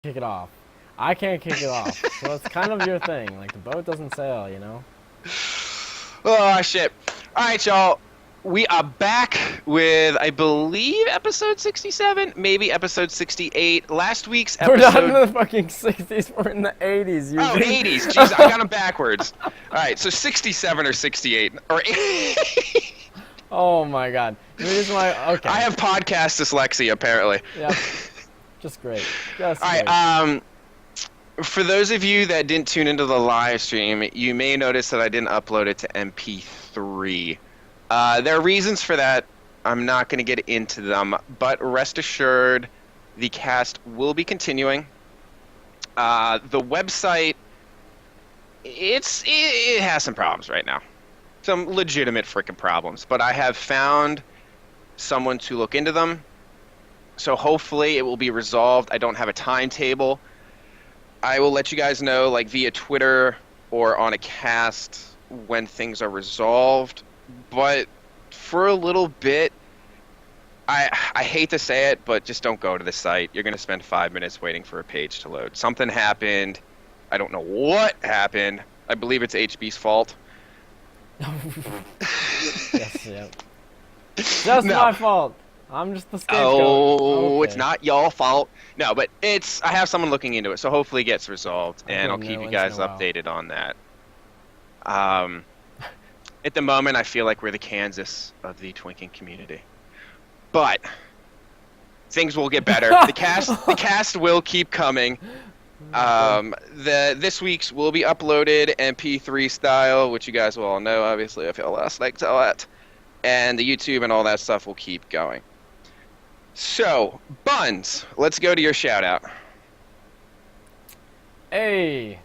kick it off. I can't kick it off. So it's kind of your thing. Like, the boat doesn't sail, you know? Oh, shit. All right, y'all. We are back with, I believe, episode 67, maybe episode 68. Last week's We're episode... not in the fucking 60s, we're in the 80s. Oh, 80s. Jeez, I got them backwards. All right, so 67 or 68. Or Oh, my God. Okay. I have podcast dyslexia, apparently. Yep. Just great. Just All great. right, for those of you that didn't tune into the live stream, you may notice that I didn't upload it to MP3. There are reasons for that. I'm not going to get into them, but rest assured, the cast will be continuing. The website, it has some problems right now. Some legitimate freaking problems, but I have found someone to look into them. So hopefully it will be resolved. I don't have a timetable. I will let you guys know, like, via Twitter or on a cast when things are resolved. But for a little bit, I hate to say it, but just don't go to the site. You're going to spend 5 minutes waiting for a page to load. Something happened. I don't know what happened. I believe it's HB's fault. Yes, yep. Just No. my fault. I'm just the scapegoat. Oh, Okay. it's not your fault. No, but I have someone looking into it, so hopefully it gets resolved, and I'll Okay, keep no, you guys once in a while. updated on that. At the moment, I feel like we're the Kansas of the twinking community. But things will get better. The cast will keep coming. This week's will be uploaded MP3 style, which you guys will all know, obviously, I feel last like to it. And the YouTube and all that stuff will keep going. So, Buns, let's go to your shout out. Hey,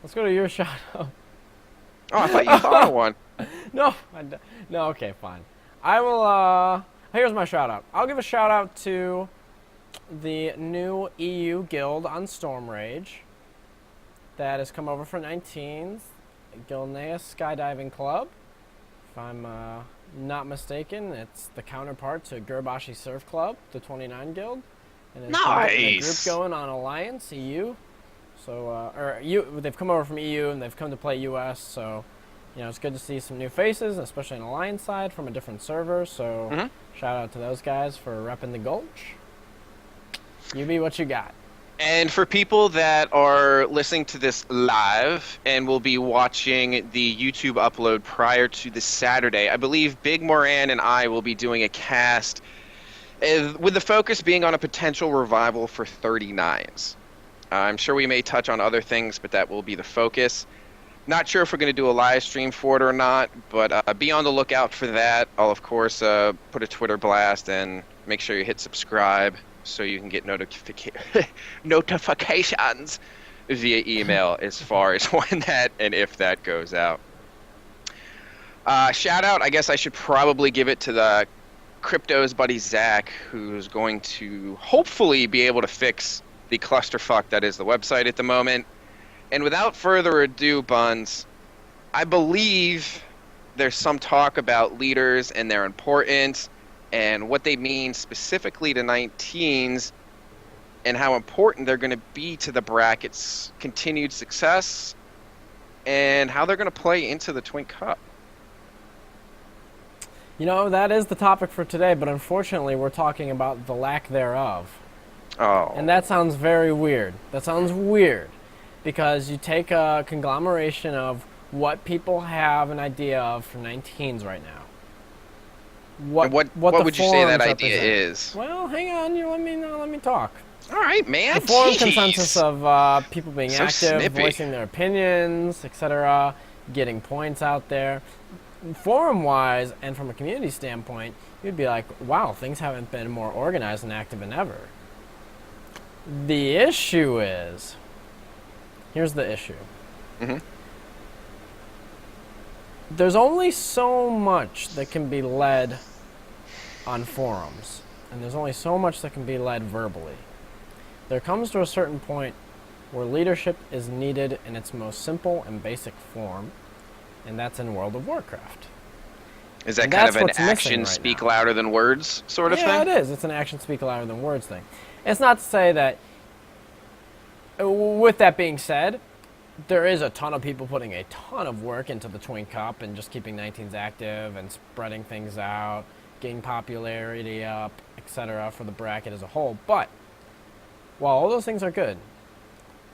let's go to your shout out. Oh, I thought you thought of one. No, no, okay, fine. I will, here's my shout out. I'll give a shout out to the new EU guild on Storm Rage that has come over for 19s, Gilneas Skydiving Club. If I'm not mistaken, it's the counterpart to Gurbashi Surf Club, the 29 guild. And it's a group Nice. going on Alliance, EU. So, they've come over from EU and they've come to play US, so, you know, it's good to see some new faces, especially on Alliance side from a different server, so shout out to those guys for repping the Gulch. You be what you got. And for people that are listening to this live and will be watching the YouTube upload prior to this Saturday, I believe Big Moran and I will be doing a cast with the focus being on a potential revival for 39s. I'm sure we may touch on other things, but that will be the focus. Not sure if we're going to do a live stream for it or not, but be on the lookout for that. I'll, of course, put a Twitter blast and make sure you hit subscribe so you can get notifications via email as far as when that and if that goes out. Shout out, I guess I should probably give it to the Crypto's buddy Zach, who's going to hopefully be able to fix the clusterfuck that is the website at the moment. And without further ado, Buns, I believe there's some talk about leaders and their importance and what they mean specifically to 19s and how important they're going to be to the bracket's continued success and how they're going to play into the Twink Cup. You know, that is the topic for today, but unfortunately we're talking about the lack thereof. Oh. And that sounds very weird. That sounds weird. Because you take a conglomeration of what people have an idea of for 19s right now. What the would you say that forums idea represent. is? Well, hang on, you let me talk. All right, man. The forum Jeez. consensus of people being So active, snippy. voicing their opinions, etc., getting points out there. Forum-wise, and from a community standpoint, you'd be like, wow, things haven't been more organized and active than ever. The issue is... Here's the issue. There's only so much that can be led on forums, and there's only so much that can be led verbally. There comes to a certain point where leadership is needed in its most simple and basic form, and that's in World of Warcraft. Is that And kind of that's an what's missing action right speak now. louder than words sort of Yeah, thing? it is. It's an action speak louder than words thing. It's not to say that with that being said, there is a ton of people putting a ton of work into the Twink Cup and just keeping 19s active and spreading things out, getting popularity up, etc. for the bracket as a whole. But while all those things are good,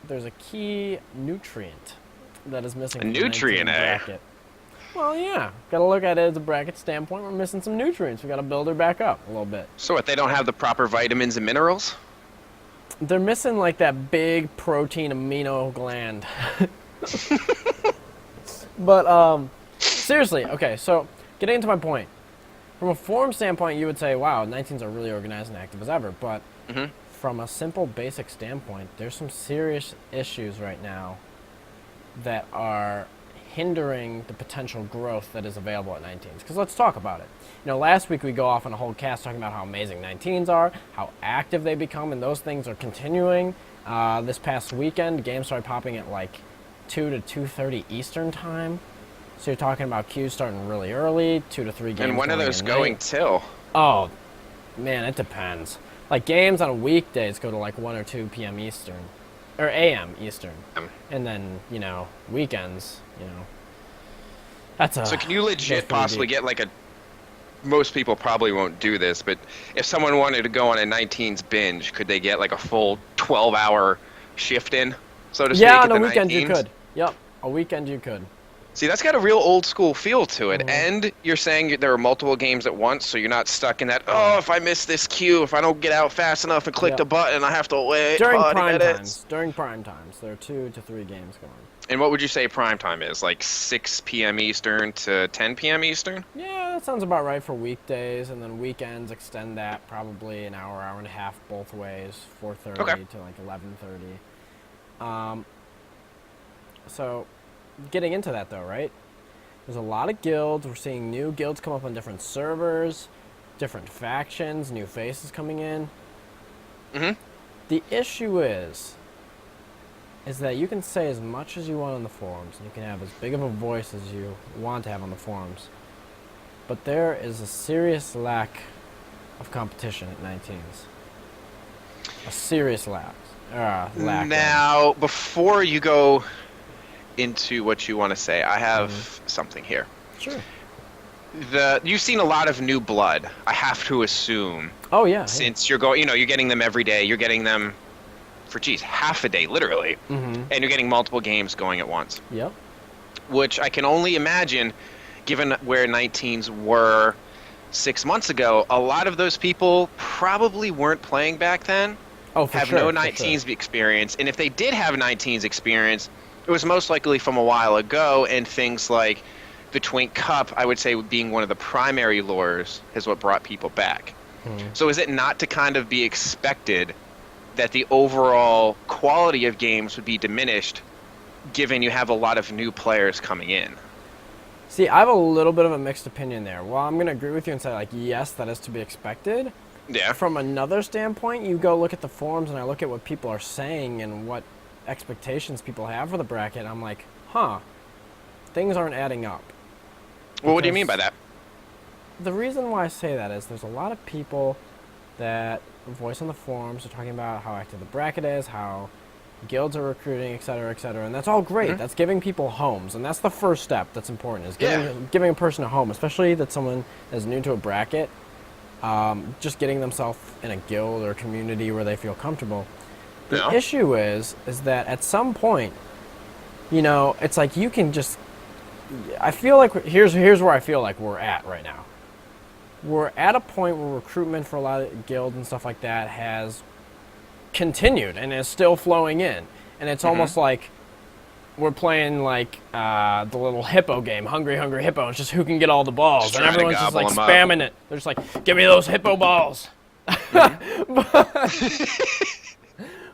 there's a key nutrient that is missing. A nutrient, bracket. Well, yeah. Got to look at it as a bracket standpoint. We're missing some nutrients. We got to build her back up a little bit. So what? They don't have the proper vitamins and minerals? They're missing like that big protein amino gland. But seriously, okay. So getting into my point, from a forum standpoint, you would say, "Wow, 19s are really organized and active as ever." But from a simple, basic standpoint, there's some serious issues right now that are hindering the potential growth that is available at 19s. Because let's talk about it. You know, last week we go off on a whole cast talking about how amazing 19s are, how active they become, and those things are continuing. This past weekend, games started popping at like 2 to 2:30 Eastern time. So you're talking about queues starting really early, 2 to 3 games. And when are those going till? Oh, man, it depends. Like games on weekdays go to like 1 or 2 p.m. Eastern. Or a.m. Eastern. And then, you know, weekends, you know. That's a... So can you legit possibly get like a... Most people probably won't do this, but if someone wanted to go on a 19s binge, could they get like a full 12-hour shift in, so to speak, yeah, at on a the weekend 19s? You could. Yep, a weekend you could. See, that's got a real old school feel to it. And you're saying there are multiple games at once, so you're not stuck in that, oh, if I miss this queue, if I don't get out fast enough and click the button, I have to wait. During prime times. During prime times, there are 2 to 3 games going. And what would you say prime time is? Like 6 p.m. Eastern to 10 p.m. Eastern? Yeah, that sounds about right for weekdays, and then weekends extend that probably an hour, hour and a half both ways, 4:30 to like 11:30. So, getting into that though, right? There's a lot of guilds. We're seeing new guilds come up on different servers, different factions, new faces coming in. The issue is that you can say as much as you want on the forums, and you can have as big of a voice as you want to have on the forums, but there is a serious lack of competition at 19s. A serious lack. Now, before you go into what you want to say, I have something here. Sure. You've seen a lot of new blood, I have to assume. Oh, yeah. Since you're going, you're getting them every day. You're getting them for, half a day, literally. And you're getting multiple games going at once. Yep. Which I can only imagine, given where 19s were 6 months ago, a lot of those people probably weren't playing back then. Oh, for have sure. no 19s experience. And if they did have 19s experience, it was most likely from a while ago, and things like the Twink Cup, I would say, being one of the primary lures, is what brought people back. So is it not to kind of be expected that the overall quality of games would be diminished, given you have a lot of new players coming in? See, I have a little bit of a mixed opinion there. Well, I'm going to agree with you and say, like, yes, that is to be expected. Yeah. From another standpoint, you go look at the forums, and I look at what people are saying and what expectations people have for the bracket, I'm like, things aren't adding up. Well, what do you mean by that? The reason why I say that is there's a lot of people that voice on the forums are talking about how active the bracket is, how guilds are recruiting, et cetera, and that's all great. That's giving people homes, and that's the first step that's important, is giving a person a home, especially that someone is new to a bracket, just getting themselves in a guild or community where they feel comfortable. The issue is that at some point, it's like you can just... I feel like here's where I feel like we're at right now. We're at a point where recruitment for a lot of guilds and stuff like that has continued and is still flowing in. And it's almost like we're playing like the little hippo game, Hungry Hungry Hippo. It's just who can get all the balls. And everyone's just like spamming it. They're just like, give me those hippo balls.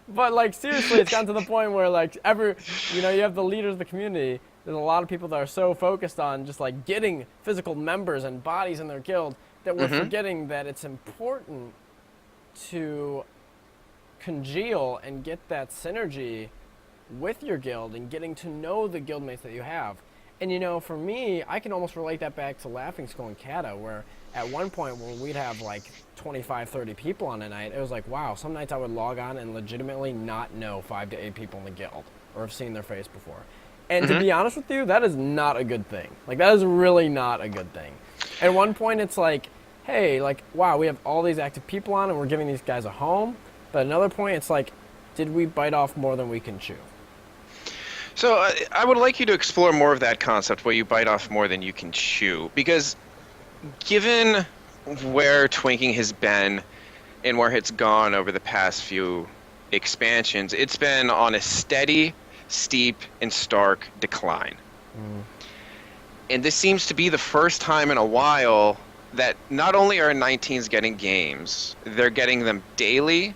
But like seriously, it's gotten to the point where like you have the leaders of the community. There's a lot of people that are so focused on just like getting physical members and bodies in their guild that we're forgetting that it's important to congeal and get that synergy with your guild and getting to know the guildmates that you have. And for me, I can almost relate that back to Laughing Skull and Kata, where at one point when we'd have like 25, 30 people on a night, it was like, wow, some nights I would log on and legitimately not know 5 to 8 people in the guild or have seen their face before. And to be honest with you, that is not a good thing. Like, that is really not a good thing. At one point, it's like, hey, like, wow, we have all these active people on and we're giving these guys a home. But at another point, it's like, did we bite off more than we can chew? So I would like you to explore more of that concept, where you bite off more than you can chew. Because given where Twinking has been and where it's gone over the past few expansions, it's been on a steady, steep, and stark decline. And this seems to be the first time in a while that not only are 19s getting games, they're getting them daily.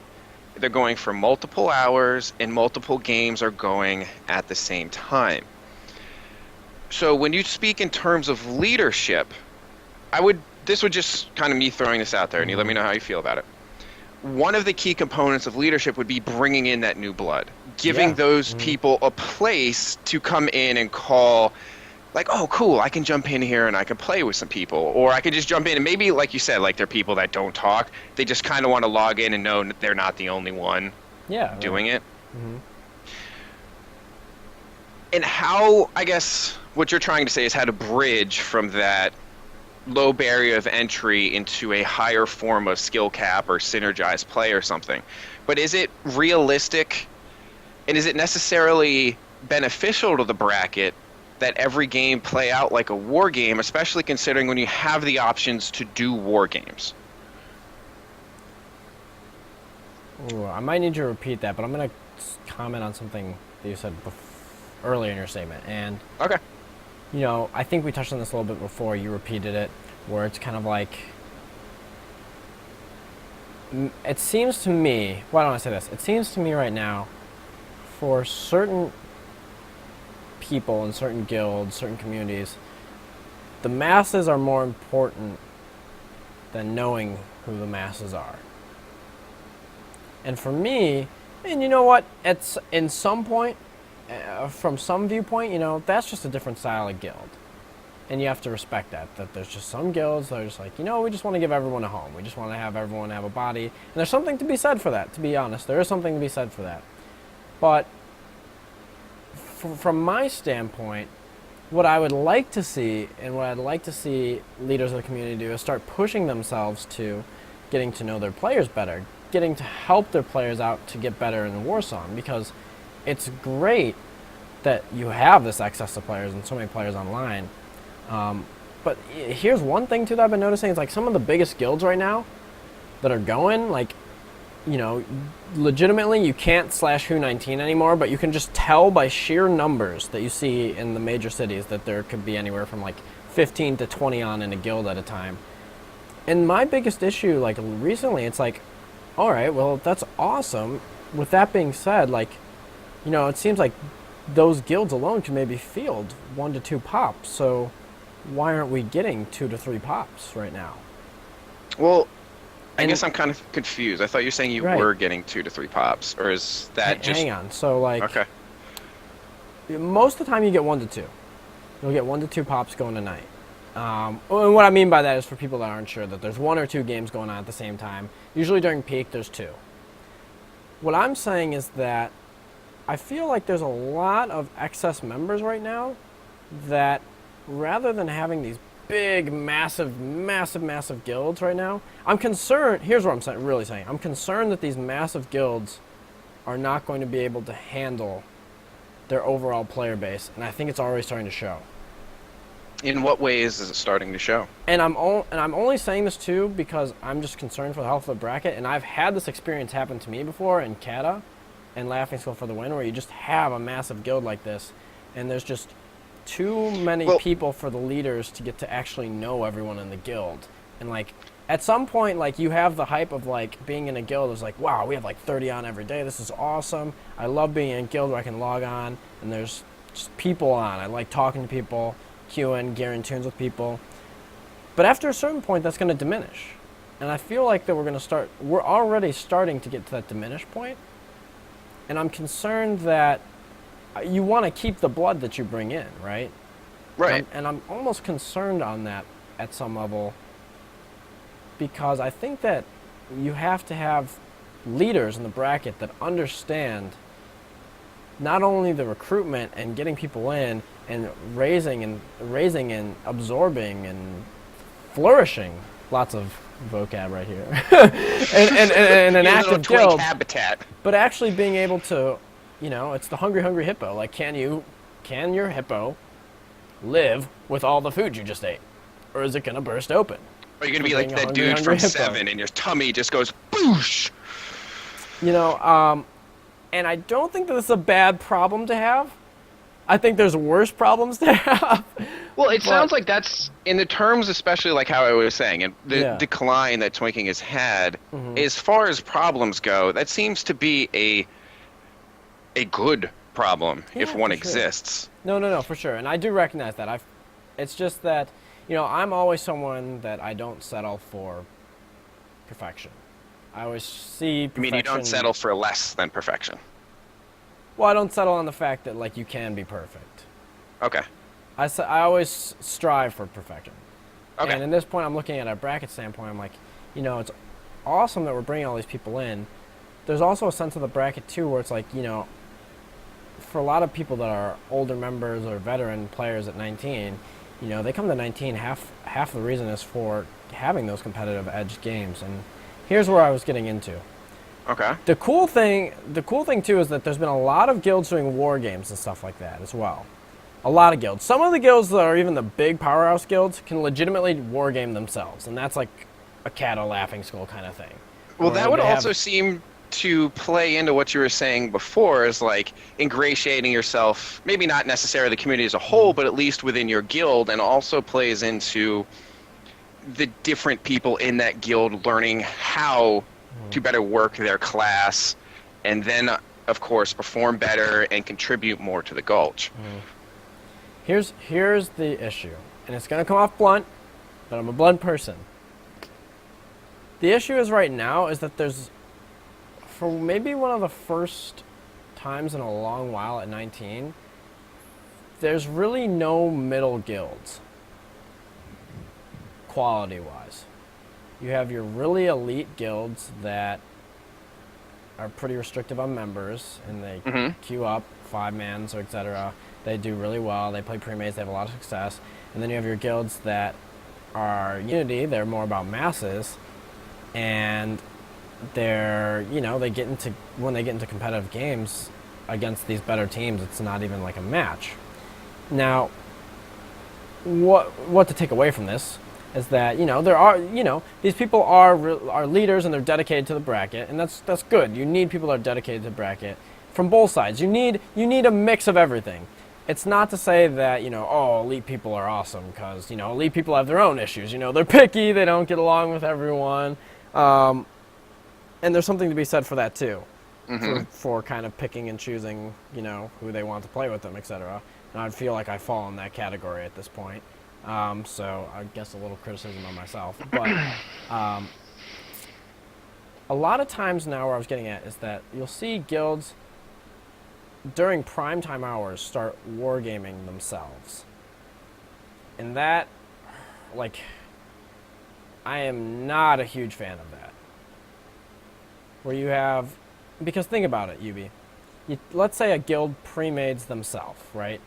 They're going for multiple hours, and multiple games are going at the same time. So when you speak in terms of leadership, this would just kind of me throwing this out there, and you let me know how you feel about it. One of the key components of leadership would be bringing in that new blood, giving those people a place to come in and call, like, oh, cool, I can jump in here and I can play with some people. Or I could just jump in and maybe, like you said, like, they're people that don't talk. They just kind of want to log in and know they're not the only one doing it. And how, I guess, what you're trying to say is how to bridge from that low barrier of entry into a higher form of skill cap or synergized play or something. But is it realistic, and is it necessarily beneficial to the bracket that every game play out like a war game, especially considering when you have the options to do war games? Ooh, I might need you to repeat that, but I'm going to comment on something that you said earlier in your statement. And Okay. I think we touched on this a little bit before. You repeated it, where it's kind of like, it seems to me, why don't I say this? It seems to me right now, for certain people in certain guilds, certain communities, the masses are more important than knowing who the masses are. And for me, and you know what, it's in some point, from some viewpoint, that's just a different style of guild. And you have to respect that there's just some guilds that are just like, we just want to give everyone a home. We just want to have everyone have a body. And there's something to be said for that, to be honest. There is something to be said for that. But from my standpoint, what I would like to see, and what I'd like to see leaders of the community do, is start pushing themselves to getting to know their players better, getting to help their players out to get better in the Warsong, because it's great that you have this access to players and so many players online. But here's one thing too that I've been noticing, is like some of the biggest guilds right now that are going, like, legitimately you can't slash who 19 anymore, but you can just tell by sheer numbers that you see in the major cities that there could be anywhere from like 15 to 20 on in a guild at a time. And my biggest issue, like, recently, it's like, all right, well, that's awesome. With that being said, like, it seems like those guilds alone can maybe field 1 to 2 pops. So why aren't we getting 2 to 3 pops right now? Well, I guess I'm kind of confused. I thought you were saying you were getting 2 to 3 pops, or is that just... Hang on. So, like... Okay. Most of the time you get 1 to 2. You'll get 1 to 2 pops going a night. And what I mean by that is, for people that aren't sure, that there's 1 or 2 games going on at the same time. Usually during peak, there's 2. What I'm saying is that I feel like there's a lot of excess members right now that, rather than having these big, massive guilds right now, I'm concerned, here's what I'm really saying, I'm concerned that these massive guilds are not going to be able to handle their overall player base, and I think it's already starting to show. In what ways is it starting to show? And I'm only saying this too because I'm just concerned for the health of the bracket, and I've had this experience happen to me before in Kata and Laughing Skull for the Win, where you just have a massive guild like this, and there's just too many people for the leaders to get to actually know everyone in the guild. And like, at some point, like, you have the hype of like being in a guild. It's like, wow, we have like 30 on every day. This is awesome. I love being in a guild where I can log on and there's just people on. I like talking to people, queuing, gearing tunes with people. But after a certain point, that's going to diminish. And I feel like that we're already starting to get to that diminished point. And I'm concerned that you want to keep the blood that you bring in, right? Right. And I'm almost concerned on that at some level, because I think that you have to have leaders in the bracket that understand not only the recruitment and getting people in and raising and absorbing and flourishing, lots of vocab right here, and an active guild, habitat. but actually being able to, it's the hungry hippo. Like, can your hippo live with all the food you just ate, or is it gonna burst open? Are you gonna be like that dude from Seven, and your tummy just goes boosh? And I don't think that this is a bad problem to have. I think there's worse problems to have. Well, it sounds like that's, in the terms, especially like how I was saying, and the decline that Twinking has had, as far as problems go, that seems to be a good problem if one exists. No, for sure. And I do recognize that. It's just that, I'm always someone that I don't settle for perfection. I always see perfection. You mean you don't settle for less than perfection? Well, I don't settle on the fact that, like, you can be perfect. Okay. I always strive for perfection. Okay. And at this point, I'm looking at a bracket standpoint. I'm like, it's awesome that we're bringing all these people in. There's also a sense of the bracket, too, where it's like, for a lot of people that are older members or veteran players at 19, they come to 19, half the reason is for having those competitive edge games. And here's where I was getting into. Okay. The cool thing too is that there's been a lot of guilds doing war games and stuff like that as well. A lot of guilds. Some of the guilds that are even the big powerhouse guilds can legitimately war game themselves, and that's like a cat o' laughing skull kind of thing. Well, that would also seem to play into what you were saying before, is like ingratiating yourself, maybe not necessarily the community as a whole, but at least within your guild, and also plays into the different people in that guild learning how to better work their class, and then, of course, perform better and contribute more to the Gulch. Here's the issue, and it's going to come off blunt, but I'm a blunt person. The issue is right now is that there's, for maybe one of the first times in a long while at 19, there's really no middle guilds, quality-wise. You have your really elite guilds that are pretty restrictive on members, and they queue up 5-mans or etc. They do really well. They play pre-mates. They have a lot of success. And then you have your guilds that are Unity. They're more about masses, and they're when they get into competitive games against these better teams, it's not even like a match. Now, what to take away from this is that there are these people are leaders, and they're dedicated to the bracket, and that's good. You need people that are dedicated to the bracket from both sides. You need a mix of everything. It's not to say that elite people are awesome, because elite people have their own issues. They're picky, they don't get along with everyone, and there's something to be said for that too, for kind of picking and choosing who they want to play with them, etc. And I feel like I fall in that category at this point. So I guess a little criticism on myself. But a lot of times now, where I was getting at is that you'll see guilds during primetime hours start wargaming themselves. And that, I am not a huge fan of that. Where you have, because think about it, Yubi. Let's say a guild pre-mades themselves, right?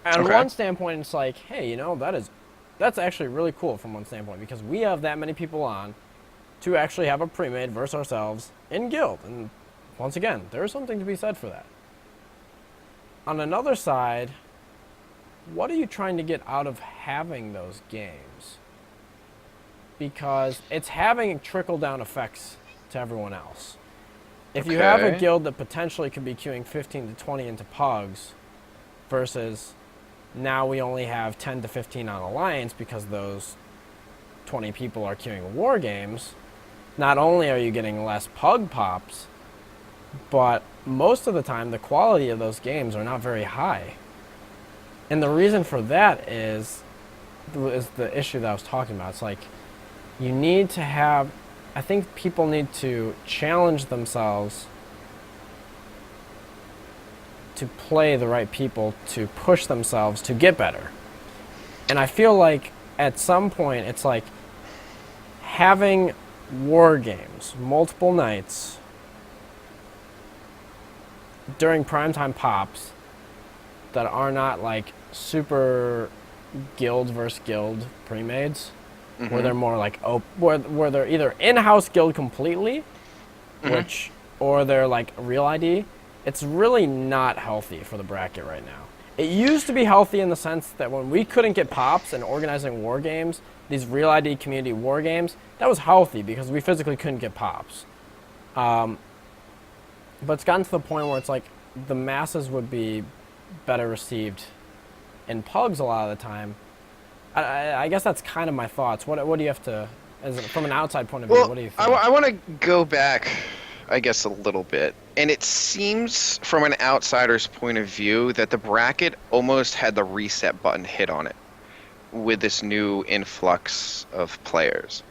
And on one standpoint, it's like, hey, that's actually really cool from one standpoint, because we have that many people on to actually have a pre-made versus ourselves in guild. And once again, there is something to be said for that. On another side, what are you trying to get out of having those games? Because it's having trickle-down effects to everyone else. If you have a guild that potentially could be queuing 15 to 20 into pugs, versus now we only have 10 to 15 on Alliance because those 20 people are queuing war games, not only are you getting less pug pops, but most of the time the quality of those games are not very high. And the reason for that is the issue that I was talking about. It's like, you need to have, I think people need to challenge themselves to play the right people, to push themselves to get better. And I feel like at some point it's like having war games multiple nights during primetime pops that are not like super guild versus guild pre-mades, where they're more like where they're either in-house guild completely, which or they're like real ID. It's really not healthy for the bracket right now. It used to be healthy in the sense that when we couldn't get pops and organizing war games, these real ID community war games, that was healthy because we physically couldn't get pops. But it's gotten to the point where it's like the masses would be better received in pugs a lot of the time. I guess that's kind of my thoughts. What do you have to, from an outside point of view, what do you think? I want to go back, I guess, a little bit. And it seems, from an outsider's point of view, that the bracket almost had the reset button hit on it with this new influx of players.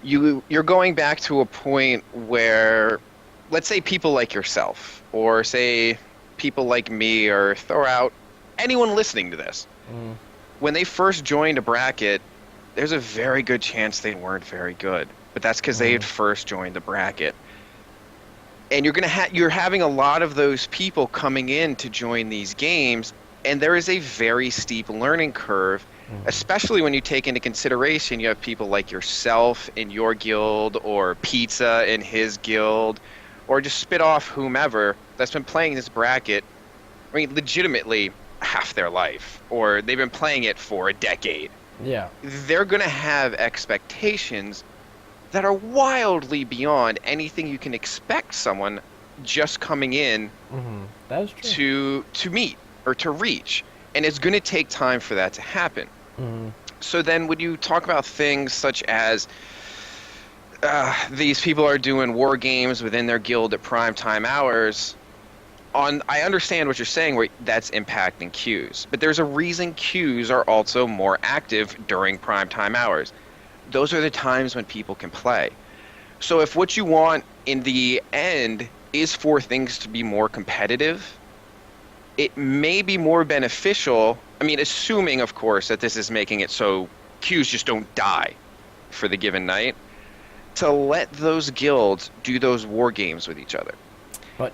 You're going back to a point where, let's say people like yourself, or say people like me, or throw out anyone listening to this. When they first joined a bracket, there's a very good chance they weren't very good. But that's because they had first joined the bracket. And you're having a lot of those people coming in to join these games, and there is a very steep learning curve, especially when you take into consideration you have people like yourself in your guild, or Pizza in his guild, or just spit off whomever that's been playing this bracket, I mean, legitimately half their life, or they've been playing it for a decade. Yeah. They're going to have expectations that are wildly beyond anything you can expect someone just coming in That is true. to meet or to reach. And it's going to take time for that to happen. So then when you talk about things such as these people are doing war games within their guild at primetime hours, I understand what you're saying where that's impacting queues. But there's a reason queues are also more active during primetime hours. Those are the times when people can play. So if what you want in the end is for things to be more competitive, it may be more beneficial, I mean, assuming, of course, that this is making it so queues just don't die for the given night, to let those guilds do those war games with each other.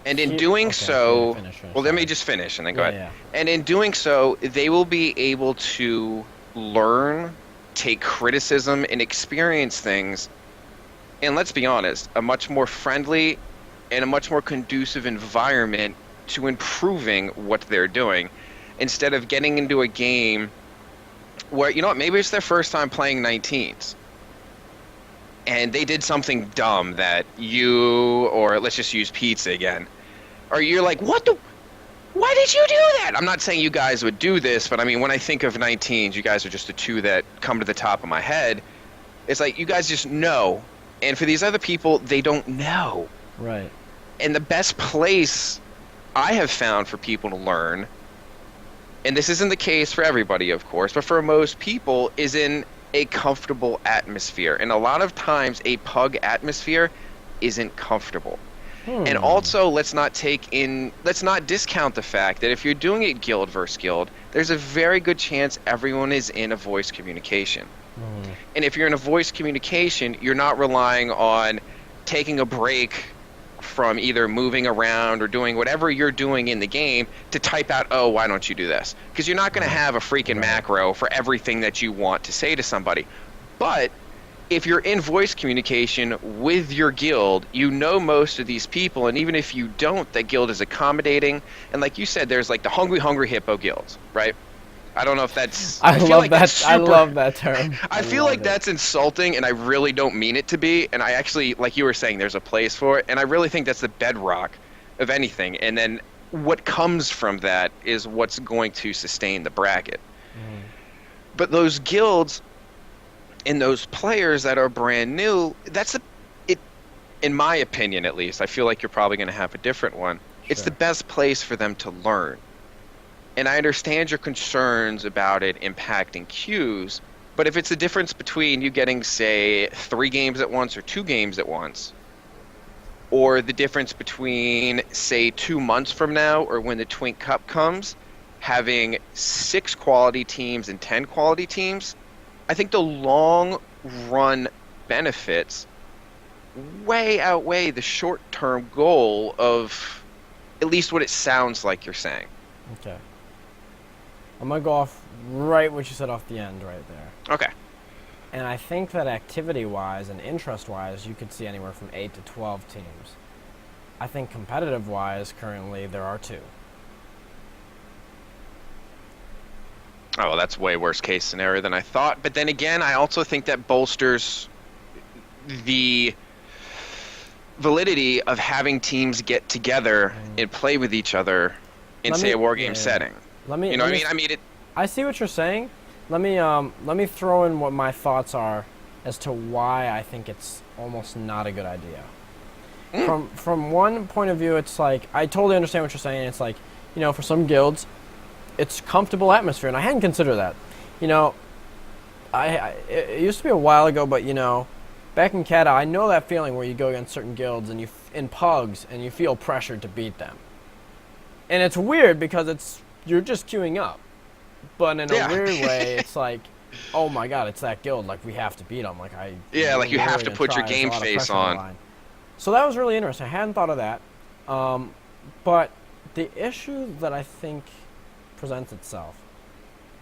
And in doing so, well, let me just finish and then go ahead. Yeah. And in doing so, they will be able to learn, take criticism, and experience things, and let's be honest, a much more friendly and a much more conducive environment to improving what they're doing, instead of getting into a game where, you know what, maybe it's their first time playing 19s, and they did something dumb that you, or let's just use Pizza again, or you're like, why did you do that? I'm not saying you guys would do this, but I mean, when I think of 19s, you guys are just the two that come to the top of my head. It's like, you guys just know, and for these other people, they don't know. Right. And the best place I have found for people to learn, and this isn't the case for everybody, of course, but for most people, is in a comfortable atmosphere. And a lot of times a pug atmosphere isn't comfortable. And also, let's not discount the fact that if you're doing it guild versus guild, there's a very good chance everyone is in a voice communication. And if you're in a voice communication, you're not relying on taking a break from either moving around or doing whatever you're doing in the game to type out, oh, why don't you do this? Because you're not going to have a freaking macro for everything that you want to say to somebody. But if you're in voice communication with your guild, you know most of these people, and even if you don't, that guild is accommodating. And like you said, there's like the hungry hippo guilds, right? I don't know if that's... I love that term. I feel like that's insulting, and I really don't mean it to be. And I actually, like you were saying, there's a place for it. And I really think that's the bedrock of anything. And then what comes from that is what's going to sustain the bracket. But those guilds and those players that are brand new, in my opinion at least, I feel like you're probably going to have a different one. Sure. It's the best place for them to learn. And I understand your concerns about it impacting queues, but if it's the difference between you getting, say, 3 games at once or 2 games at once, or the difference between, say, 2 months from now or when the Twink Cup comes, having 6 quality teams and 10 quality teams, I think the long run benefits way outweigh the short term goal of at least what it sounds like you're saying. Okay. I'm going to go off right what you said off the end right there. Okay. And I think that activity-wise and interest-wise, you could see anywhere from 8 to 12 teams. I think competitive-wise, currently, there are 2. Oh, well, that's way worst case scenario than I thought. But then again, I also think that bolsters the validity of having teams get together and play with each other in, say, a war game setting. You know what I mean? I see what you're saying. Let me throw in what my thoughts are as to why I think it's almost not a good idea. From one point of view, it's like I totally understand what you're saying. It's like, for some guilds, it's comfortable atmosphere, and I hadn't considered that. It used to be a while ago, but back in Cata, I know that feeling where you go against certain guilds and in pugs and you feel pressured to beat them. And it's weird because you're just queuing up. But in a weird way, it's like, oh my god, it's that guild. Like, we have to beat them. Like, like you have to put your game face on. So that was really interesting. I hadn't thought of that. But the issue that I think presents itself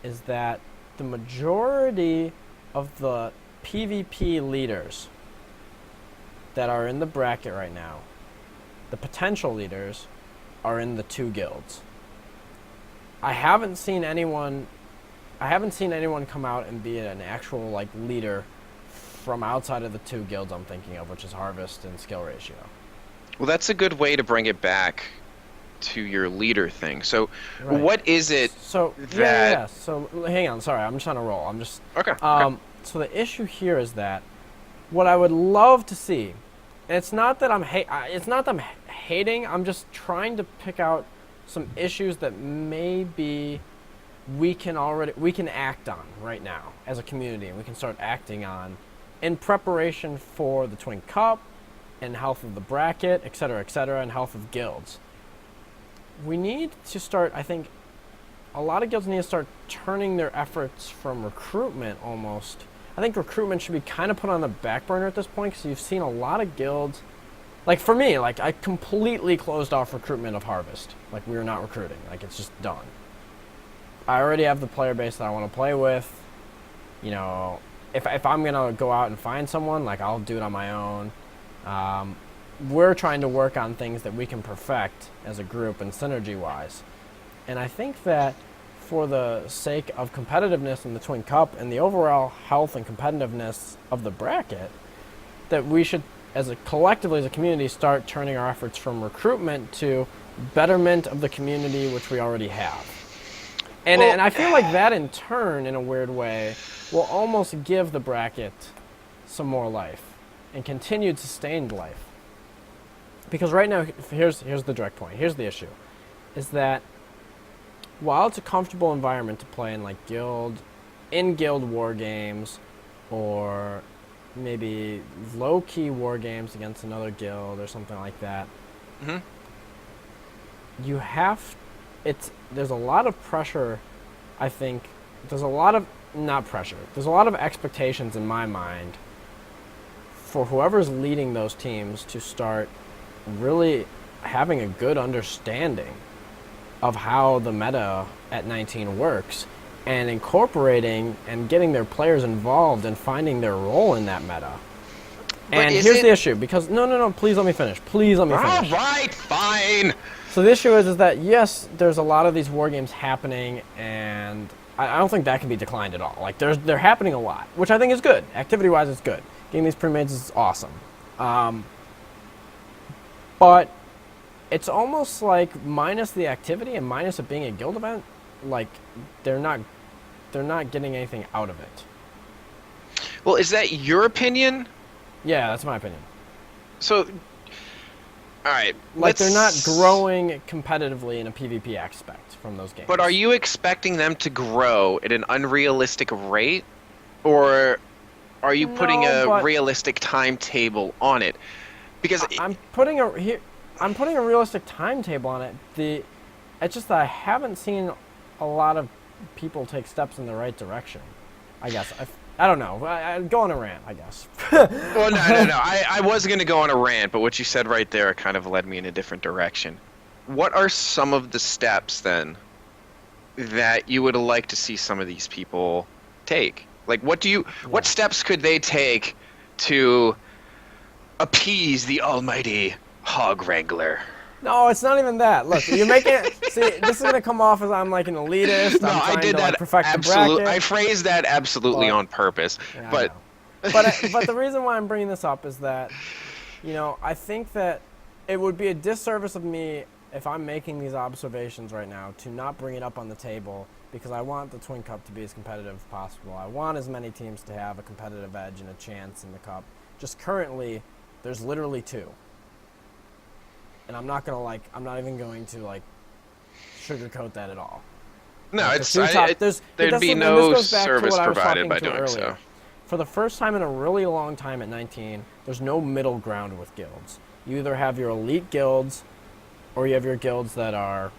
is that the majority of the PvP leaders that are in the bracket right now, the potential leaders, are in the 2 guilds. I haven't seen anyone come out and be an actual leader from outside of the 2 guilds I'm thinking of, which is Harvest and Skill Ratio. Well, that's a good way to bring it back to your leader thing. So, What is it So hang on, sorry, I'm just on a roll. Okay. So the issue here is that what I would love to see, and it's not that I'm hating, I'm just trying to pick out some issues that maybe we can act on right now as a community, and we can start acting on in preparation for the Twink Cup and health of the bracket, et cetera, and health of guilds. We need to start, I think, a lot of guilds need to start turning their efforts from recruitment almost. I think recruitment should be kind of put on the back burner at this point, because you've seen a lot of guilds. Like, for me, I completely closed off recruitment of Harvest. Like, we were not recruiting. Like, it's just done. I already have the player base that I want to play with. If I'm going to go out and find someone, I'll do it on my own. We're trying to work on things that we can perfect as a group and synergy-wise. And I think that for the sake of competitiveness in the Twin Cup and the overall health and competitiveness of the bracket, that we should, collectively as a community, start turning our efforts from recruitment to betterment of the community, which we already have. And I feel like that, in turn, in a weird way, will almost give the bracket some more life and continued sustained life. Because right now, here's the direct point. Here's the issue, is that while it's a comfortable environment to play in guild war games, or maybe low-key war games against another guild or something like that, there's a lot of pressure, I think. There's a lot of expectations in my mind for whoever's leading those teams to start really having a good understanding of how the meta at 19 works, and incorporating and getting their players involved and finding their role in that meta. And here's the issue, because no, please let me finish. All right, fine. So the issue is that, yes, there's a lot of these war games happening, and I don't think that can be declined at all. They're happening a lot, which I think is good. Activity-wise, it's good. Getting these pre-mades is awesome. But it's almost like, minus the activity and minus it being a guild event, they're not getting anything out of it. Well, is that your opinion? Yeah, that's my opinion. So, all right. They're not growing competitively in a PvP aspect from those games. But are you expecting them to grow at an unrealistic rate? Or are you putting a realistic timetable on it? Because I'm putting a realistic timetable on it. It's just that I haven't seen a lot of people take steps in the right direction. I guess. I don't know. I go on a rant, I guess. Well, no. I was going to go on a rant, but what you said right there kind of led me in a different direction. What are some of the steps, then, that you would like to see some of these people take? Like, what steps could they take to appease the almighty hog wrangler? No, it's not even that. Look, you're making it. See, this is gonna come off as I'm like an elitist. No, I'm I did that perfect absolutely. the bracket. I phrased that absolutely on purpose. Yeah, but but the reason why I'm bringing this up is that, I think that it would be a disservice of me if I'm making these observations right now to not bring it up on the table, because I want the Twin Cup to be as competitive as possible. I want as many teams to have a competitive edge and a chance in the Cup. Just currently, there's literally 2. And I'm not even going to sugarcoat that at all. No, there'd be no service provided by doing so. For the first time in a really long time at 19, there's no middle ground with guilds. You either have your elite guilds, or you have your guilds that are...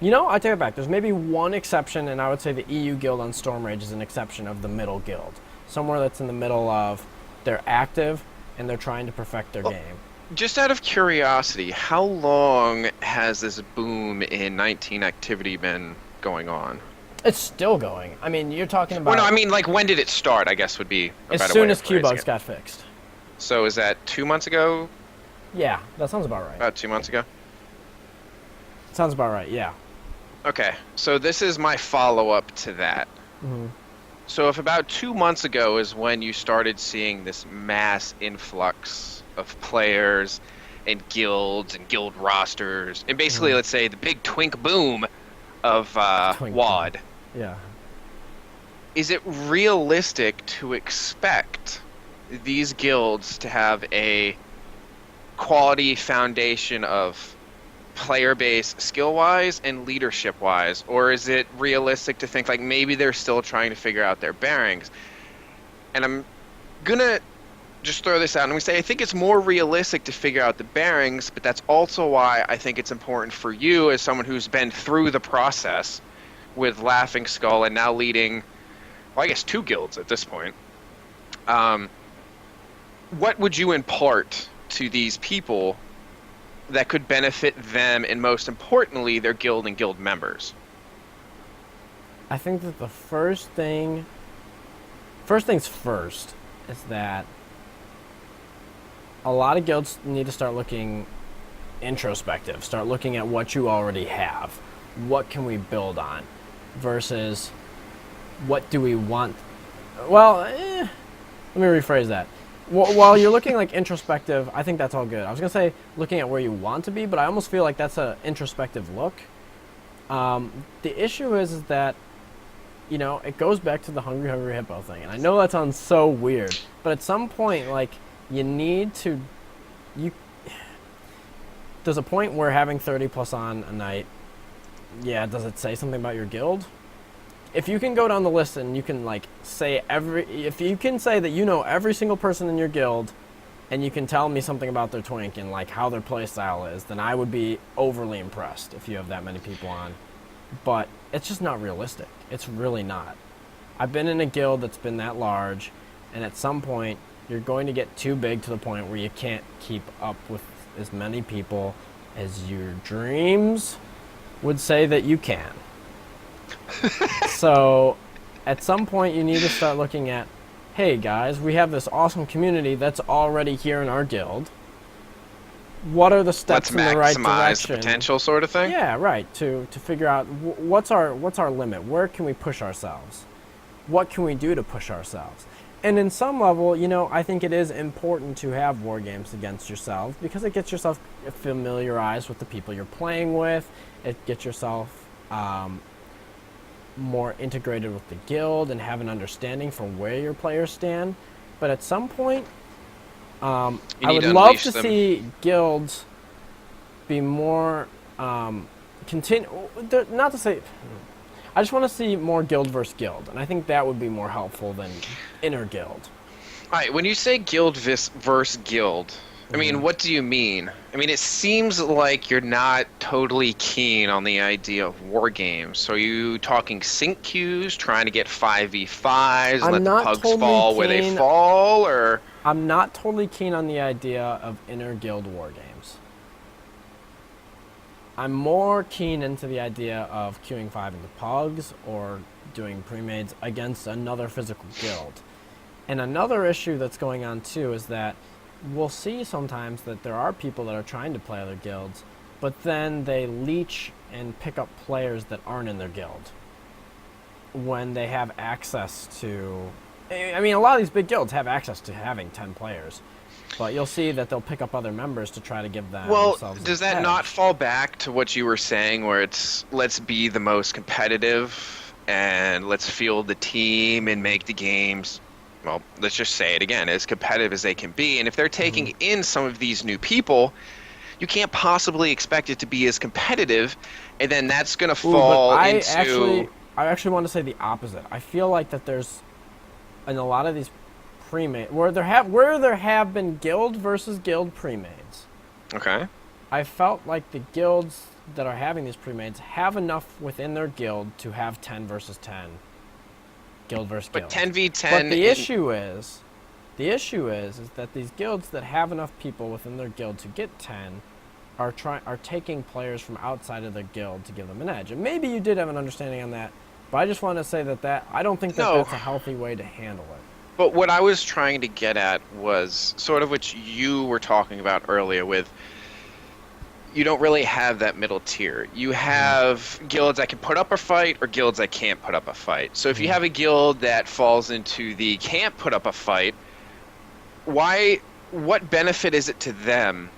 I take it back. There's maybe one exception, and I would say the EU guild on Stormrage is an exception of the middle guild. Somewhere that's in the middle of they're active and they're trying to perfect their game. Just out of curiosity, how long has this boom in 19 activity been going on? It's still going. I mean, you're talking about... Well, no, I mean, when did it start, I guess would be a better way of as soon as phrasing Q-Bugs it. got fixed. So is that 2 months ago? Yeah, that sounds about right. About 2 months ago? Sounds about right, yeah. Okay, so this is my follow-up to that. Mm-hmm. So if about 2 months ago is when you started seeing this mass influx of players and guilds and guild rosters, and basically, let's say, the big twink boom of WOD. Yeah. Is it realistic to expect these guilds to have a quality foundation of player base skill-wise and leadership-wise, or is it realistic to think maybe they're still trying to figure out their bearings? And I'm gonna just throw this out and we say I think it's more realistic to figure out the bearings, but that's also why I think it's important for you as someone who's been through the process with Laughing Skull and now leading, well, I guess 2 guilds at this point. What would you impart to these people that could benefit them and, most importantly, their guild and guild members? I think that the first things first is that a lot of guilds need to start looking introspective, start looking at what you already have. What can we build on versus what do we want? Well, let me rephrase that. While you're looking introspective, I think that's all good. I was going to say looking at where you want to be, but I almost feel like that's an introspective look. The issue is that, it goes back to the Hungry Hungry Hippo thing. And I know that sounds so weird, but at some point, you need to... There's a point where having 30 plus on a night, does it say something about your guild? If you can go down the list and you can say if you can say that you know every single person in your guild, and you can tell me something about their twink and how their play style is, then I would be overly impressed if you have that many people on. But it's just not realistic. It's really not. I've been in a guild that's been that large, and at some point you're going to get too big to the point where you can't keep up with as many people as your dreams would say that you can. So at some point you need to start looking at, hey guys, we have this awesome community that's already here in our guild. What are the steps in the right direction? Let's maximize the potential, sort of thing? Yeah, right. To figure out what's our limit? Where can we push ourselves? What can we do to push ourselves? And in some level, I think it is important to have war games against yourself, because it gets yourself familiarized with the people you're playing with. It gets yourself more integrated with the guild and have an understanding for where your players stand. But at some point, I would love to see guilds be more not to say... I just want to see more guild versus guild, and I think that would be more helpful than inner guild. All right, when you say guild versus guild, I mean, what do you mean? I mean, it seems like you're not totally keen on the idea of war games. So are you talking sync queues, trying to get 5v5s, and I'm let the not pugs totally fall where they keen. fall, or... I'm not totally keen on the idea of inter-guild war games. I'm more keen into the idea of queuing 5 into pugs or doing pre-mades against another physical guild. And another issue that's going on too is that we'll see sometimes that there are people that are trying to play other guilds, but then they leech and pick up players that aren't in their guild when they have access to... I mean, a lot of these big guilds have access to having 10 players, but you'll see that they'll pick up other members to try to give them themselves does an that edge. not fall back to what you were saying, where it's, let's be the most competitive, and let's field the team and make the games... Well, let's just say it again, as competitive as they can be. And if they're taking in some of these new people, you can't possibly expect it to be as competitive, and then that's going to fall into... I actually want to say the opposite. I feel like that there's, in a lot of these pre-made, where there have been guild versus guild pre-mades. Okay. I felt like the guilds that are having these pre-mades have enough within their guild to have 10 versus 10. Guild versus guild. But 10v10... But the issue is that these guilds that have enough people within their guild to get 10 are taking players from outside of their guild to give them an edge. And maybe you did have an understanding on that, but I just want to say that I don't think that's a healthy way to handle it. But what I was trying to get at was sort of what you were talking about earlier with, you don't really have that middle tier. You have guilds that can put up a fight or guilds that can't put up a fight. So if you have a guild that falls into the can't put up a fight, what benefit is it to them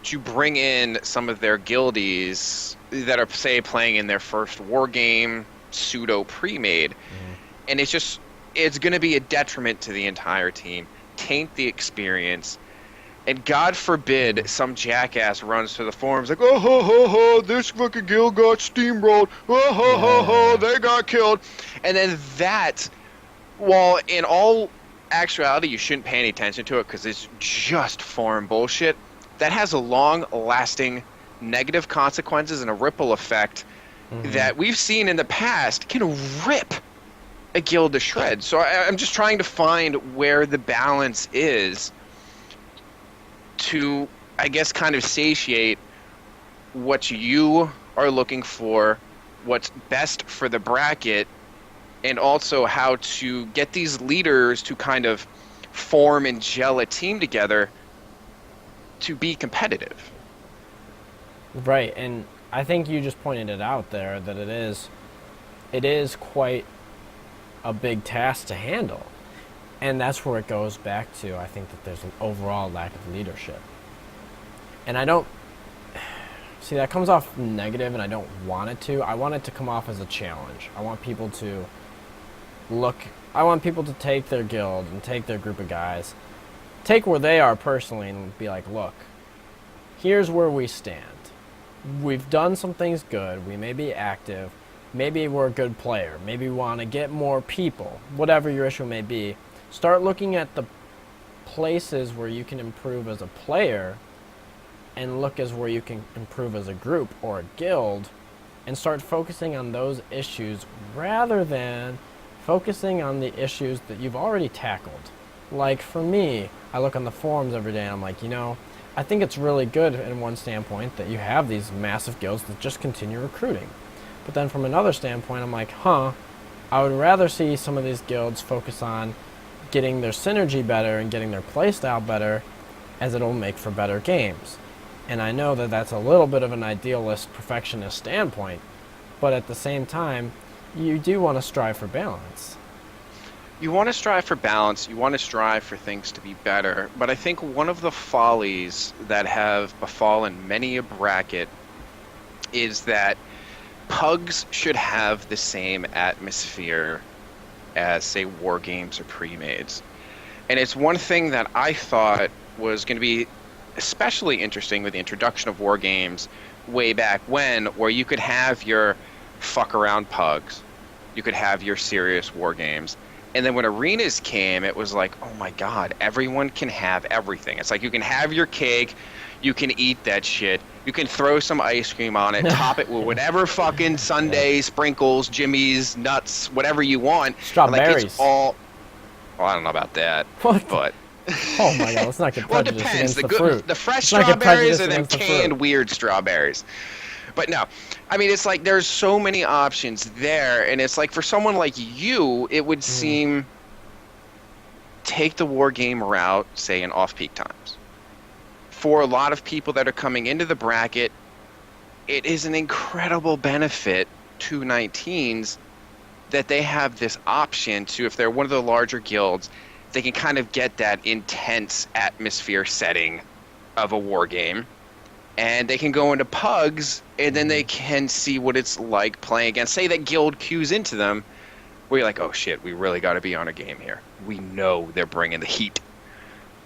to bring in some of their guildies that are, say, playing in their first war game, pseudo pre-made? And it's going to be a detriment to the entire team, taint the experience. And God forbid some jackass runs to the forums like, oh, ho, ho, ho, this fucking guild got steamrolled. Oh, ho, ho, ho, they got killed. And then that, while in all actuality you shouldn't pay any attention to it because it's just foreign bullshit, that has a long-lasting negative consequences and a ripple effect that we've seen in the past can rip a guild to shreds. So I'm just trying to find where the balance is to, I guess, kind of satiate what you are looking for, what's best for the bracket, and also how to get these leaders to kind of form and gel a team together to be competitive. Right, and I think you just pointed it out there that it is quite a big task to handle. And that's where it goes back to, I think that there's an overall lack of leadership. And I don't... See, that comes off negative, and I don't want it to. I want it to come off as a challenge. I want people to take their guild and take their group of guys, take where they are personally, and be like, look, here's where we stand. We've done some things good. We may be active. Maybe we're a good player. Maybe we want to get more people. Whatever your issue may be. Start looking at the places where you can improve as a player and look as where you can improve as a group or a guild, and start focusing on those issues rather than focusing on the issues that you've already tackled. Like for me, I look on the forums every day and I'm like, I think it's really good in one standpoint that you have these massive guilds that just continue recruiting. But then from another standpoint, I'm like, I would rather see some of these guilds focus on getting their synergy better and getting their playstyle better, as it'll make for better games. And I know that that's a little bit of an idealist, perfectionist standpoint, but at the same time, you do want to strive for balance. You want to strive for balance, you want to strive for things to be better, but I think one of the follies that have befallen many a bracket is that pugs should have the same atmosphere as, say, war games or pre-mades. And it's one thing that I thought was going to be especially interesting with the introduction of war games way back when, where you could have your fuck around pugs, you could have your serious war games, And then when arenas came, it was like, oh my God, everyone can have everything. It's like you can have your cake, you can eat that shit, you can throw some ice cream on it, top it with whatever fucking sundae, sprinkles, jimmies, nuts, whatever you want. Strawberries. And like it's all. Well, I don't know about that, What? but. Oh my God, let's not get Well, it prejudiced depends. against the fruit. The fresh Let's not get strawberries prejudiced and then against the canned fruit. weird strawberries. But no, I mean, it's like there's so many options there, and it's like for someone like you, it would seem take the war game route, say in off-peak times. For a lot of people that are coming into the bracket, it is an incredible benefit to 19s that they have this option to, if they're one of the larger guilds, they can kind of get that intense atmosphere setting of a war game. And they can go into pugs, and then they can see what it's like playing against. Say that guild queues into them, where you're like, oh shit, we really got to be on a game here. We know they're bringing the heat.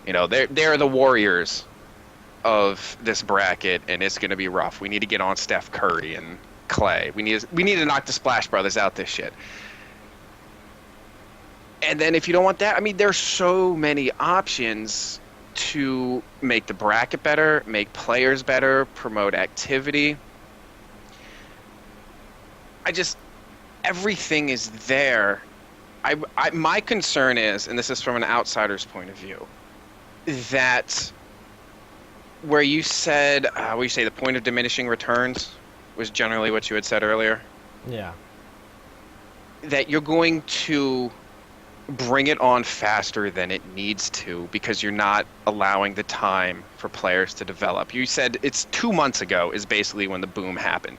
You know, they're the warriors of this bracket, and it's going to be rough. We need to get on Steph Curry and Clay. We need to knock the Splash Brothers out this shit. And then if you don't want that, I mean, there's so many options to make the bracket better, make players better, promote activity. Everything is there. My concern is, and this is from an outsider's point of view, that where you said, the point of diminishing returns was generally what you had said earlier. Yeah. That you're going to bring it on faster than it needs to because you're not allowing the time for players to develop. You said it's 2 months ago is basically when the boom happened.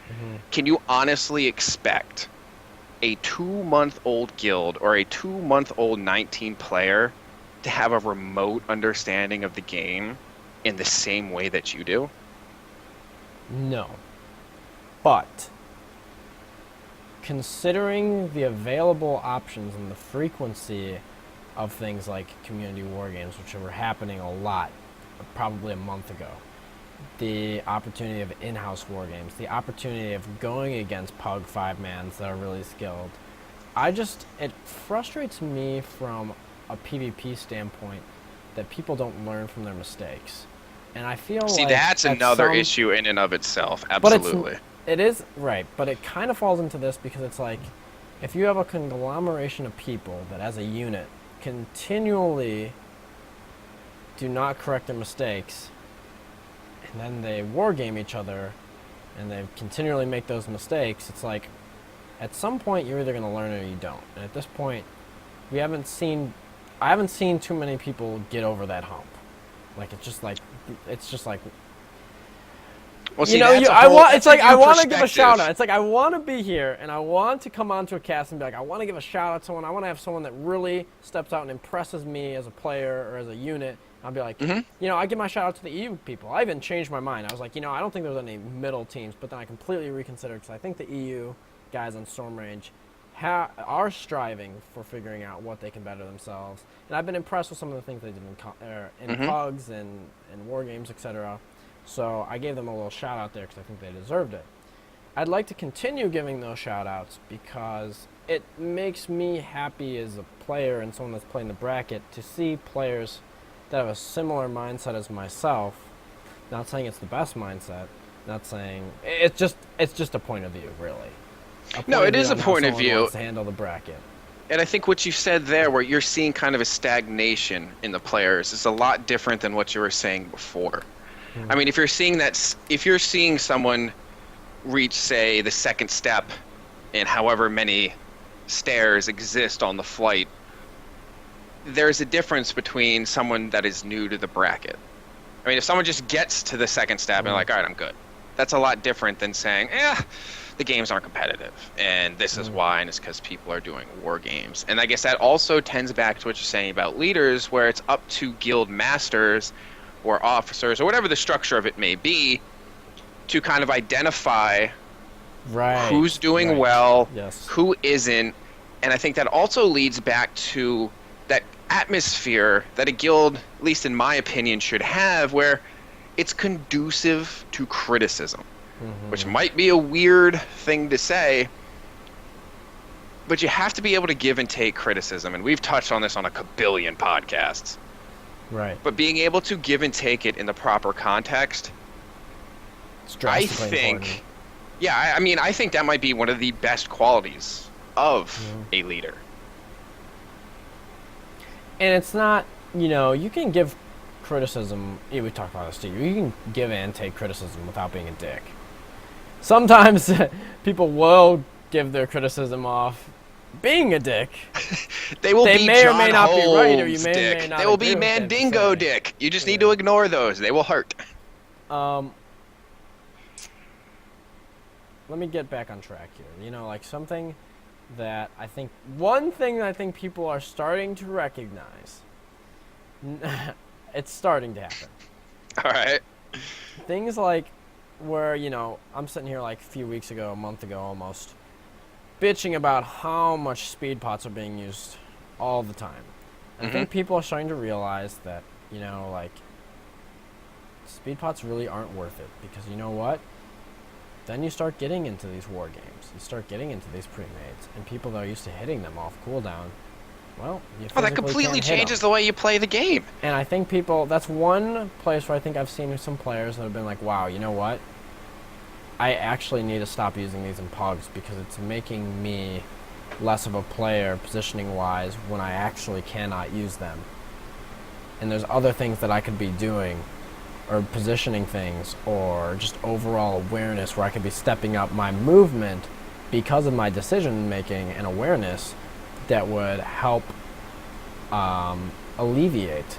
Mm-hmm. Can you honestly expect a 2-month-old guild or a 2-month-old 19 player to have a remote understanding of the game in the same way that you do? No. But considering the available options and the frequency of things like community war games, which were happening a lot, probably a month ago, the opportunity of in-house war games, the opportunity of going against pug 5-mans that are really skilled, it frustrates me from a PvP standpoint that people don't learn from their mistakes. And I feel like that's another issue in and of itself. Absolutely. It is, right, but it kind of falls into this because it's like, if you have a conglomeration of people that as a unit continually do not correct their mistakes, and then they war game each other, and they continually make those mistakes, it's like, at some point you're either going to learn it or you don't. And at this point, I haven't seen too many people get over that hump. Like, it's just like, well, see, I want to give a shout out. It's like I want to be here and I want to come onto a cast and be like, I want to give a shout out to someone. I want to have someone that really steps out and impresses me as a player or as a unit. I'll be like, I give my shout out to the EU people. I even changed my mind. I was like, I don't think there's any middle teams, but then I completely reconsidered because I think the EU guys on Storm Range are striving for figuring out what they can better themselves. And I've been impressed with some of the things they did in pugs and war games, etc. So I gave them a little shout out there because I think they deserved it. I'd like to continue giving those shout outs because it makes me happy as a player and someone that's playing the bracket to see players that have a similar mindset as myself. Not saying it's the best mindset, not saying it's just a point of view, really. No, it is a point of view. Wants to handle the bracket. And I think what you said there, where you're seeing kind of a stagnation in the players, is a lot different than what you were saying before. I mean, if you're seeing someone reach, say, the second step in however many stairs exist on the flight, there's a difference between someone that is new to the bracket. I mean, if someone just gets to the second step and like, all right, I'm good. That's a lot different than saying, the games aren't competitive, and this is why, and it's because people are doing war games. And I guess that also tends back to what you're saying about leaders, where it's up to guild masters or officers or whatever the structure of it may be to kind of identify who's doing well, who isn't. And I think that also leads back to that atmosphere that a guild, at least in my opinion, should have, where it's conducive to criticism, which might be a weird thing to say, But you have to be able to give and take criticism, and we've touched on this on a kabillion podcasts. Right. But being able to give and take it in the proper context, I think, I think that might be one of the best qualities of a leader. And it's not, you can give criticism. Yeah, we talked about this too. You can give and take criticism without being a dick. Sometimes people will give their criticism off being a dick. They may or may not be right, or you may dick. or may not. They will be Mandingo dick. You just need to ignore those. They will hurt. Let me get back on track here. Something that one thing that I think people are starting to recognize. It's starting to happen. All right. Things like where, I'm sitting here like a few weeks ago, a month ago almost, bitching about how much speed pots are being used all the time. I think people are starting to realize that, speed pots really aren't worth it, because you know what? Then you start getting into these war games. You start getting into these pre-mades, and people that are used to hitting them off cooldown, well, that completely changes the way you play the game. And I think that's one place where I think I've seen some players that have been like, wow, you know what? I actually need to stop using these in pugs because it's making me less of a player positioning-wise when I actually cannot use them. And there's other things that I could be doing, or positioning things, or just overall awareness where I could be stepping up my movement because of my decision-making and awareness that would help alleviate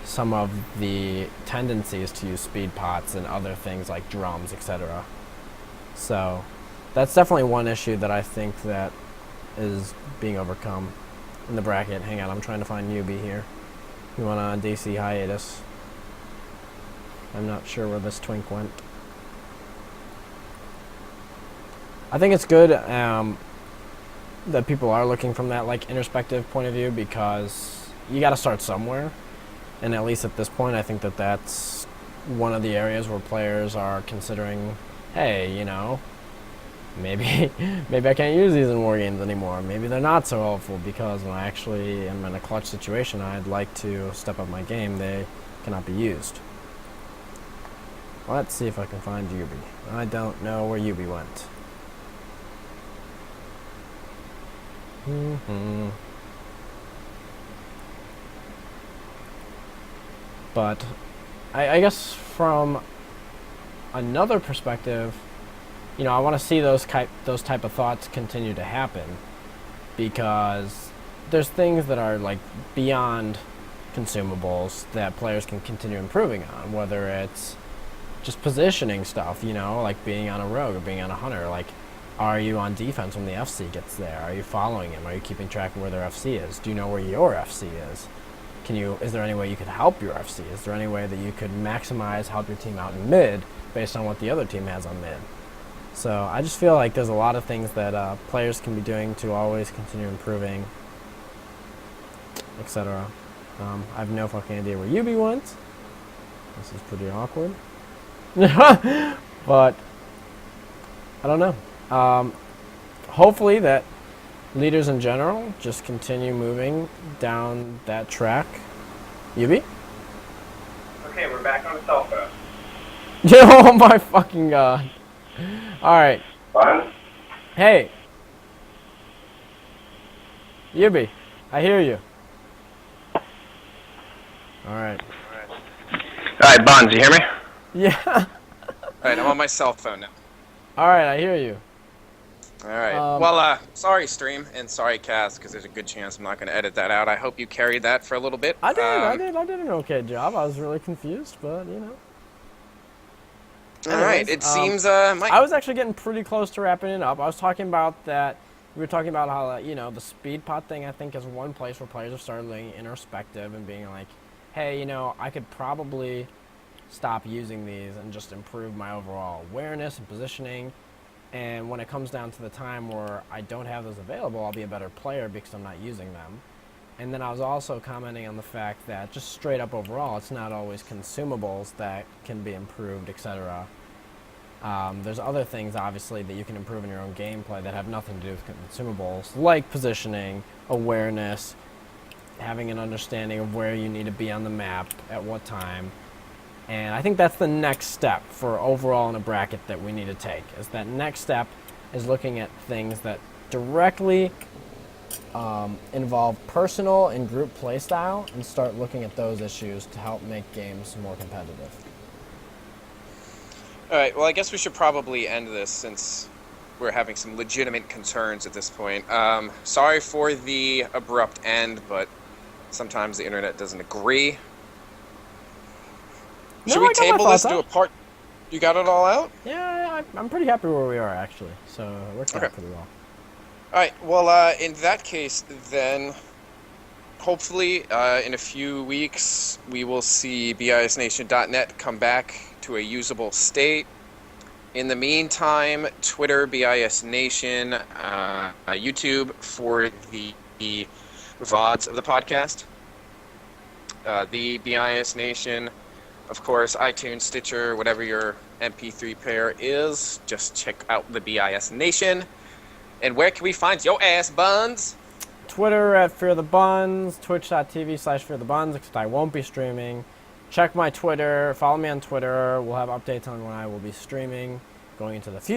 some of the tendencies to use speed pots and other things like drums, etc. So that's definitely one issue that I think that is being overcome in the bracket. Hang on, I'm trying to find Yubi here. We went on a DC hiatus. I'm not sure where this twink went. I think it's good that people are looking from that introspective point of view, because you got to start somewhere. And at least at this point, I think that that's one of the areas where players are considering, hey, maybe I can't use these in war games anymore. Maybe they're not so helpful, because when I actually am in a clutch situation, I'd like to step up my game. They cannot be used. Let's see if I can find Yubi. I don't know where Yubi went. But I guess from another perspective, I want to see those type of thoughts continue to happen, because there's things that are beyond consumables that players can continue improving on, whether it's just positioning stuff, like being on a rogue or being on a hunter. Are you on defense when the FC gets there? Are you following him? Are you keeping track of where their FC is? Do you know where your FC is? Is there any way you could help your FC? Is there any way that you could help your team out in mid based on what the other team has on mid? So I just feel like there's a lot of things that players can be doing to always continue improving, etc. I have no fucking idea where Yubi went. This is pretty awkward. But I don't know. Hopefully that leaders in general just continue moving down that track. Yubi? Okay, we're back on the cell phone. Oh my fucking god. Alright. Fun? Hey. Yubi, I hear you. Alright. Alright, Bonds, you hear me? Yeah. Alright, I'm on my cell phone now. Alright, I hear you. Alright. Sorry, stream, and sorry, cast, because there's a good chance I'm not going to edit that out. I hope you carried that for a little bit. I did an okay job. I was really confused, but, Alright, it seems, I was actually getting pretty close to wrapping it up. I was talking about that. We were talking about how, the speed pot thing, I think, is one place where players have started being introspective and being like, hey, I could probably stop using these and just improve my overall awareness and positioning. And when it comes down to the time where I don't have those available, I'll be a better player because I'm not using them. And then I was also commenting on the fact that just straight up overall, it's not always consumables that can be improved, etc. There's other things, obviously, that you can improve in your own gameplay that have nothing to do with consumables, like positioning, awareness, having an understanding of where you need to be on the map at what time. And I think that's the next step for overall in a bracket that we need to take. Is that next step is looking at things that directly involve personal and group playstyle and start looking at those issues to help make games more competitive. All right, well, I guess we should probably end this since we're having some legitimate concerns at this point. Sorry for the abrupt end, but sometimes the internet doesn't agree. No, Should we I got my table this thoughts to a out. part? You got it all out? Yeah, I'm pretty happy where we are, actually. So it works out Okay. pretty well. All right, well, in that case, then, hopefully, in a few weeks, we will see bisnation.net come back to a usable state. In the meantime, Twitter, bisnation, YouTube for the VODs of the podcast. The bisnation, of course, iTunes, Stitcher, whatever your MP3 player is, just check out the BIS Nation. And where can we find your ass buns? Twitter at Fear the Buns, twitch.tv/Fear the Buns, except I won't be streaming. Check my Twitter, follow me on Twitter. We'll have updates on when I will be streaming going into the future.